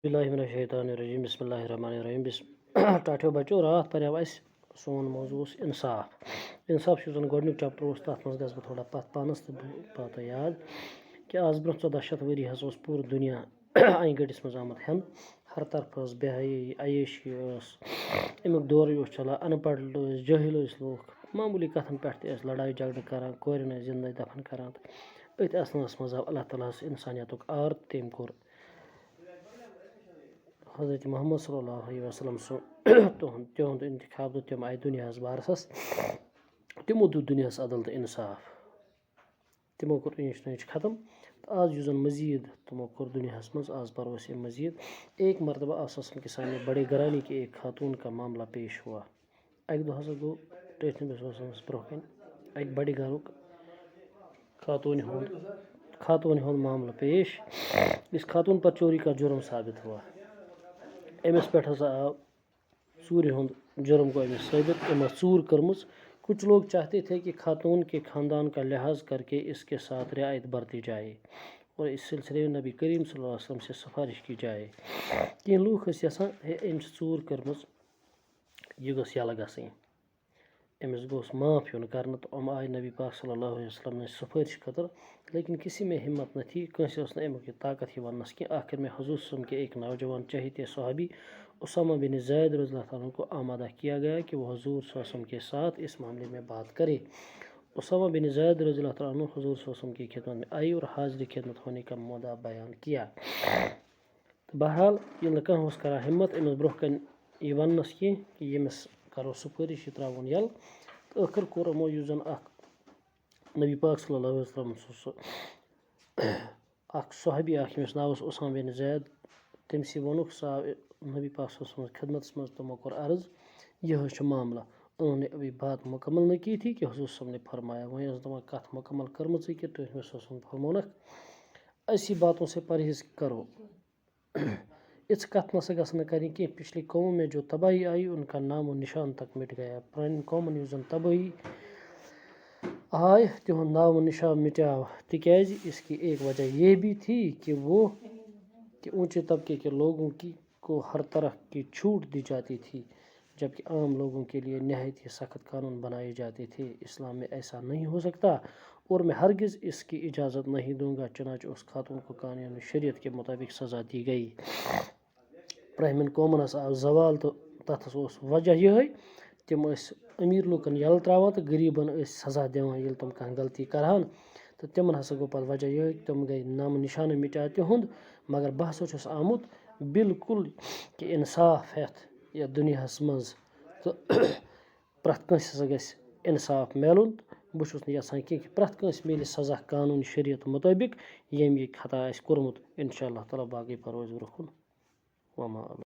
باللہ من الشیطان الرجیم بسم اللہ الرحمن الرحیم ٹاٹھیو بچو رات پریو اسہِ سون موضوع اوس انصاف یُس زن گۄڈنیُک چپٹر اوس تتھ منٛز گژھٕ بہٕ تھوڑا پتھ پانس تہٕ بہٕ پاو تۄہہِ یاد کہِ آز برونٛہہ 1400 ؤری حظ اوس پوٗرٕ دُنیا انہِ گٔٹِس منٛز آمُت ہٮ۪نہٕ ہر طرفہٕ ٲس بے حیٲیی عیٲشی ٲس امیُک دورٕے اوس چلان ان پڑھ ٲسۍ جٲہل ٲسۍ لوٗکھ معموٗلی کتھن پٮ۪ٹھ تہِ ٲسۍ لڑایہِ جگڑٕ کران کورٮ۪ن ٲسۍ زندے دفن کران تہٕ أتھۍ اثناہس منٛز آو اللہ تعالیٰ ہس انسانیتُک آر تہٕ تٔمۍ کوٚر حضرت محمد صلی اللہ علیہ وسلم تِہُنٛد انتخاب تہٕ تِم آیہِ دُنیاہس بارسس تِمو دیُت دُنیاہس عدل تہٕ انصاف تِمو کوٚر اِنچ نِچ ختم تہٕ آز یُس زن مزیٖد تِمو کوٚر دُنیاہس منٛز آز پرو أسۍ یہِ مزیٖد ایک مرتبہ آساسن کے سامنے بڑے گھرانی کے ایک خاتون کا معاملہ پیش ہوا اکہِ دۄہ ہسا گوٚو ٹٲٹھۍ نبی برونٛہہ کَنہِ اکہِ بڑِ گھرُک خاتوٗنہِ ہُنٛد معاملہٕ پیش یُس خاتوٗن پتہٕ چوری کا جُرم ثابت ہوا أمِس پٮ۪ٹھ ہسا آو ژوٗرِ ہُنٛد جُرم گوٚو أمِس ثٲبت أمۍ ٲس ژوٗر کٔرمٕژ کچھ لوگ چاہتے تھے کہ خاتون کے خاندان کا لحاظ کر کے اس کے ساتھ رعایت برتی جائے اور اس سلسلے میں نبی کریم صلی اللہ علیہ وسلم سے سفارش کی جائے کینٛہہ لوٗکھ ٲسۍ یژھان ہے أمۍ چھِ ژوٗر کٔرمٕژ یہِ گٔژھ یَلہٕ گژھٕنۍ أمِس گوٚژھ معاف یُن کرنہٕ تہٕ یِم آیہِ نبی پاک صلی اللہ علیہ وسلم نِش سفٲرِش خٲطرٕ لیکن کسی میں ہمت نہ تھی کٲنٛسہِ اوس نہٕ امیُک یہِ طاقت یہِ وننس کینٛہہ آخر میں حضور وسلم کے ایک نوجوان چہیتے صحابی اسامہ بن زید رضی اللہ عنہ کو آمادہ کیا گیا کہ وہ حضور صلی اللہ علیہ وسلم کے ساتھ اس معاملے میں بات کرے اسامہ بن زید رضی اللہ عنہ حضور صلی اللہ علیہ وسلم کی خدمت میں آئی اور حاضری خدمت ہونے کا مدعا بیان کیا تہٕ بہرحال ییٚلہِ نہٕ کانٛہہ اوس کران ہمت أمِس برونٛہہ کَنہِ یہِ وننس کینٛہہ کہِ ییٚمِس کرو سُفٲرِش یہِ تراوُن یَلہٕ تہٕ ٲخٕر کوٚر یِمو یُس زن اکھ نبی پاک صلی اللہ علیہ وسلم سُہ اکھ صحابی اکھ ییٚمِس ناو اوس اسامہ بن زید تٔمسٕے ووٚنُکھ سُہ آو نبی پاک صلی اللہ علیہ وسلم خدمتس منٛز تِمو کوٚر عرض یہ حظ چھُ معاملہ انہوں نے ابھی بات مکمل نہ کی تھی کہ حضور صلی اللہ علیہ وسلم نے فرمایا وۄنۍ ٲس دپان کتھ مکمل کٔرمٕژٕے کہِ تُہۍ صلی اللہ علیہ وسلم فرمونکھ ایسی باتوں سے پرہیز کرو اِژھ کتھ نسا گژھِ نہٕ کرٕنۍ کینٛہہ پچھلی قوموں میں جو تباہی آئی ان کا نام و نشان تک مٹ گیا پرانٮ۪ن قومن یُس زن تبٲہی آے تِہُنٛد ناو و نشان مٹیاو تِکیٛازِ اس کی ایک وجہ یہ بھی تھی کہ اونچے طبقے کے لوگوں کو ہر طرح کی چھوٹ دی جاتی تھی جبکہ عام لوگوں کے لیے نہایت ہی سخت قانون بنائے جاتے تھے اسلام میں ایسا نہیں ہو سکتا اور میں ہرگز اس کی اجازت نہیں دوں گا چنانچہ اس خاتون کو قانون شریعت کے مطابق سزا دی گئی برہمن قومن ہسا آو زوال تہٕ تتھ ہسا اوس وجہ یِہوٚے تِم ٲسۍ أمیٖر لُکن یَلہٕ تراوان تہٕ غریٖبن ٲسۍ سزا دِوان ییٚلہِ تِم کانٛہہ غلطی کرہن تہٕ تِمن ہسا گوٚو پتہٕ وجہ یِہوٚے تِم گٔے نامہٕ نِشانہٕ مٹیو تِہُنٛد مگر بہٕ ہسا چھُس آمُت بالکل کہِ انصاف ہٮ۪تھ یتھ دُنیاہس منٛز تہٕ پرٛٮ۪تھ کٲنٛسہِ ہسا گژھِ انصاف مِلُن تہٕ بہٕ چھُس نہٕ یژھان کینٛہہ کہِ پرٛٮ۪تھ کٲنٛسہِ مِلہِ سزا قانوٗن شریعت مطٲبق ییٚمۍ یہِ خطا آسہِ کوٚرمُت انشاء اللہ تعالیٰ باقٕے پرو أسۍ برونٛہہ کُن وما